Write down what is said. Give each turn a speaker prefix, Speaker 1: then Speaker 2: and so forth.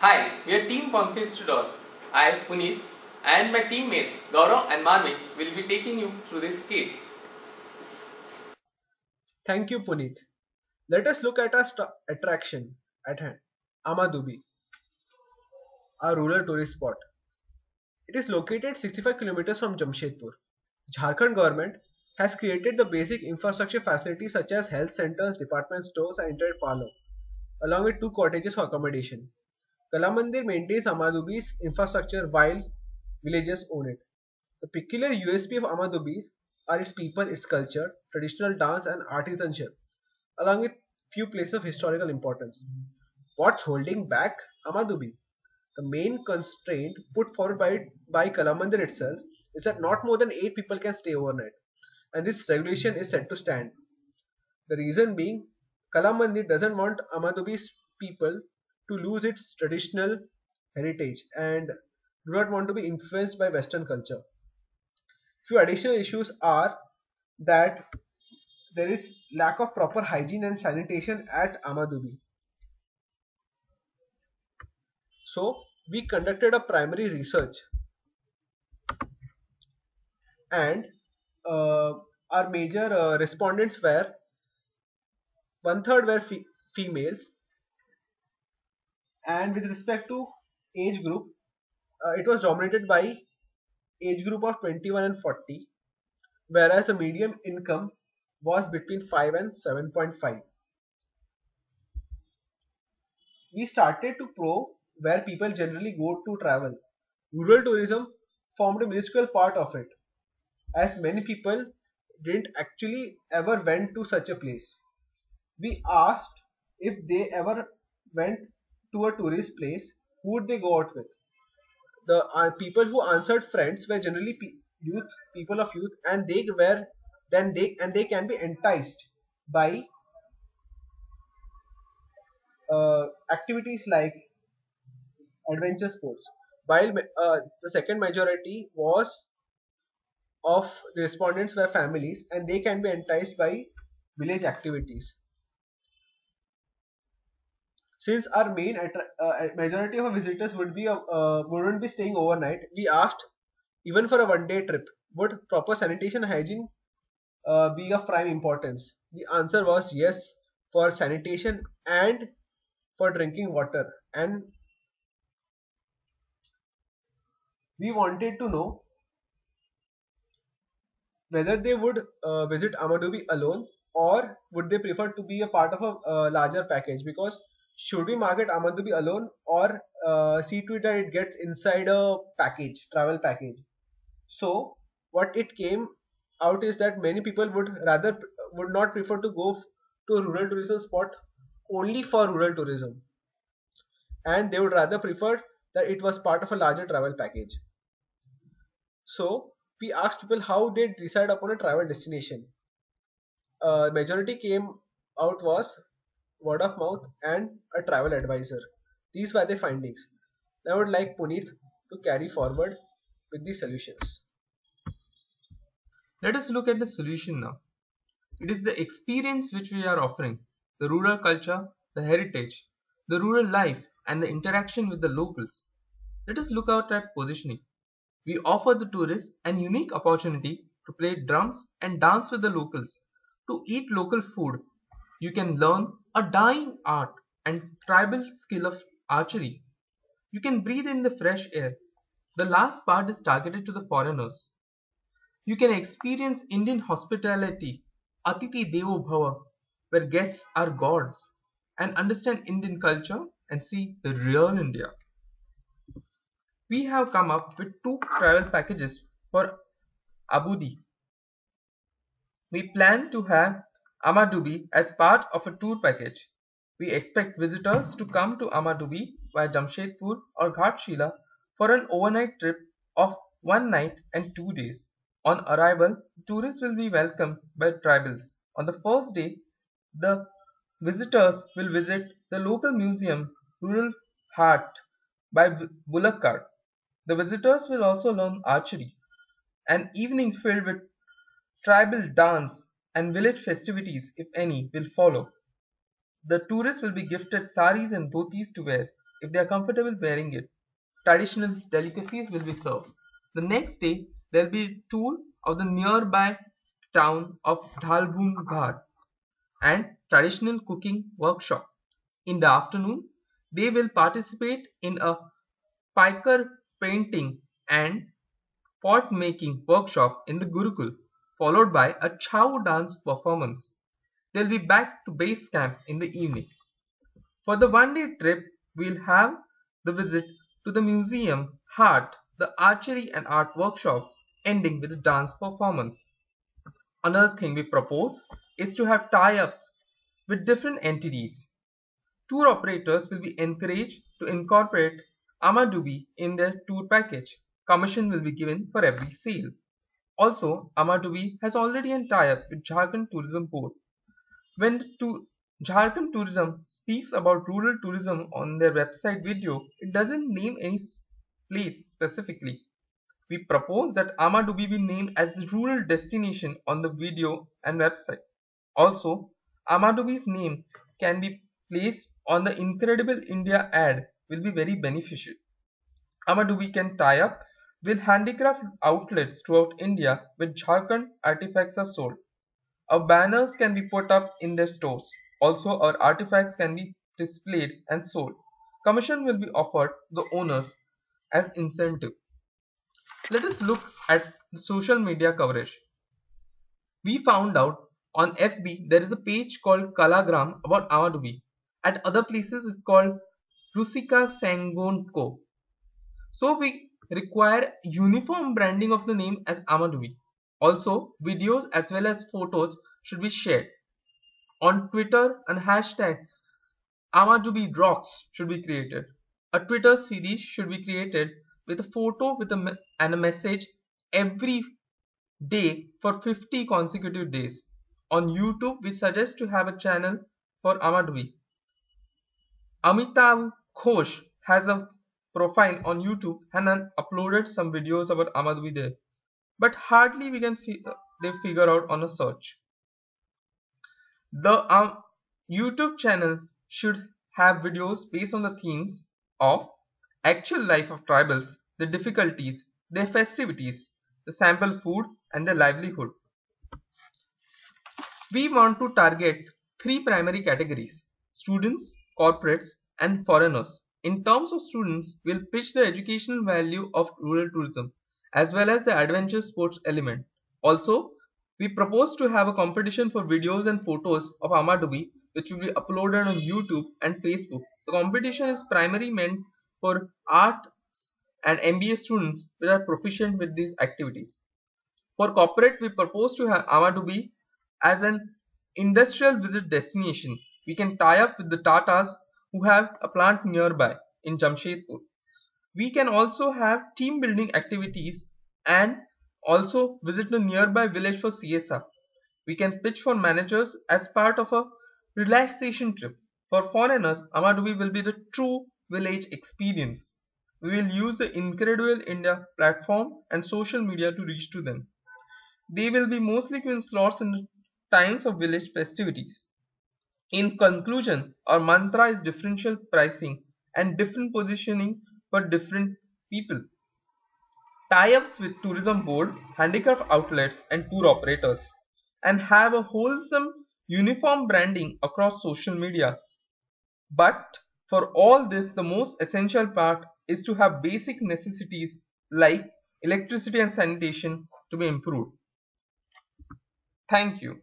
Speaker 1: Hi, we are Team Conquistadors. I, Puneet, and my teammates Gaurav and Marmik will be taking you through this case.
Speaker 2: Thank you, Puneet. Let us look at our attraction at hand, Amadubi, a rural tourist spot. It is located 65 kilometers from Jamshedpur. Jharkhand government has created the basic infrastructure facilities such as health centers, department stores, and internet parlor, along with two cottages for accommodation. Kalamandir maintains Amadubi's infrastructure while villagers own it. The peculiar USP of Amadubis are its people, its culture, traditional dance, and artisanship, along with few places of historical importance. What's holding back Amadubi? The main constraint put forward by Kalamandir itself is that not more than 8 people can stay overnight, and this regulation is set to stand. The reason being, Kalamandir doesn't want Amadubi's people to lose its traditional heritage and do not want to be influenced by Western culture. Few additional issues are that there is lack of proper hygiene and sanitation at Amadubi. So we conducted a primary research and our major respondents were one third were females, and with respect to age group, it was dominated by age group of 21 and 40, whereas the median income was between 5 and 7.5. We started to probe where people generally go to travel. Rural tourism formed a minuscule part of it, as many people didn't actually ever went to such a place. We asked if they ever went to a tourist place, who would they go out with? The people who answered friends were generally youth, people of youth, and they can be enticed by activities like adventure sports. While the second majority was of the respondents were families, and they can be enticed by village activities. Since our main majority of our visitors wouldn't be staying overnight, we asked even for a one-day trip, would proper sanitation and hygiene be of prime importance? The answer was yes for sanitation and for drinking water. And we wanted to know whether they would visit Amadubi alone or would they prefer to be a part of a larger package, because should we market Amadubi alone or see to it that it gets inside a package, travel package. So what it came out is that many people would not prefer to go to a rural tourism spot only for rural tourism, and they would rather prefer that it was part of a larger travel package. So we asked people how they decide upon a travel destination. Majority came out was word of mouth and a travel advisor. These were the findings. I would like Puneet to carry forward with the solutions.
Speaker 3: Let us look at the solution now. It is the experience which we are offering, the rural culture, the heritage, the rural life, and the interaction with the locals. Let us look out at positioning. We offer the tourists an unique opportunity to play drums and dance with the locals, to eat local food. You can learn a dying art and tribal skill of archery. You can breathe in the fresh air. The last part is targeted to the foreigners. You can experience Indian hospitality, Atiti Devo Bhava, where guests are gods, and understand Indian culture and see the real India. We have come up with two travel packages for Abudi. We plan to have Amadubi as part of a tour package. We expect visitors to come to Amadubi via Jamshedpur or Ghatshila for an overnight trip of 1 night and 2 days. On arrival, tourists will be welcomed by tribals. On the first day, the visitors will visit the local museum, Rural Heart, by Bullock Cart. The visitors will also learn archery. An evening filled with tribal dance and village festivities, if any, will follow. The tourists will be gifted saris and dhotis to wear. if they are comfortable wearing it. Traditional delicacies will be served. The next day, there will be a tour of the nearby town of Dhalbun Ghat and traditional cooking workshop. In the afternoon, they will participate in a piker painting and pot making workshop in the Gurukul, followed by a chow dance performance. They'll be back to base camp in the evening. For the one-day trip, we'll have the visit to the museum, art, the archery and art workshops, ending with a dance performance. Another thing we propose is to have tie-ups with different entities. Tour operators will be encouraged to incorporate Amadubi in their tour package. Commission will be given for every sale. Also, Amadubi has already a tie-up with Jharkhand Tourism Board. When Jharkhand Tourism speaks about rural tourism on their website video, it doesn't name any place specifically. We propose that Amadubi be named as the rural destination on the video and website. Also, Amadubi's name can be placed on the Incredible India ad will be very beneficial. Amadubi can tie up with handicraft outlets throughout India where Jharkhand artifacts are sold. Our banners can be put up in their stores. Also, our artifacts can be displayed and sold. Commission will be offered to the owners as incentive. Let us look at the social media coverage. We found out on FB there is a page called Kalagram about Amadubi. At other places it's called Rusika Sangonko. So we require uniform branding of the name as Amadubi. Also, videos as well as photos should be shared. On Twitter, and hashtag Amadubi Rocks should be created. A Twitter series should be created with a photo and a message every day for 50 consecutive days. On YouTube, we suggest to have a channel for Amadubi. Amitav Ghosh has a profile on YouTube and uploaded some videos about Amadubi there, but hardly we can figure out on a search. The YouTube channel should have videos based on the themes of actual life of tribals, the difficulties, their festivities, the sample food and their livelihood. We want to target 3 primary categories: students, corporates and foreigners. In terms of students, we'll pitch the educational value of rural tourism as well as the adventure sports element. Also, we propose to have a competition for videos and photos of Amadubi which will be uploaded on YouTube and Facebook. The competition is primarily meant for arts and MBA students who are proficient with these activities. For corporate, we propose to have Amadubi as an industrial visit destination. We can tie up with the Tatas who have a plant nearby in Jamshedpur. We can also have team building activities and also visit a nearby village for CSR. We can pitch for managers as part of a relaxation trip. For foreigners, Amadubi will be the true village experience. We will use the Incredible India platform and social media to reach to them. They will be mostly given slots in the times of village festivities. In conclusion, our mantra is differential pricing and different positioning for different people. Tie-ups with tourism board, handicraft outlets and tour operators, and have a wholesome uniform branding across social media. But for all this, the most essential part is to have basic necessities like electricity and sanitation to be improved. Thank you.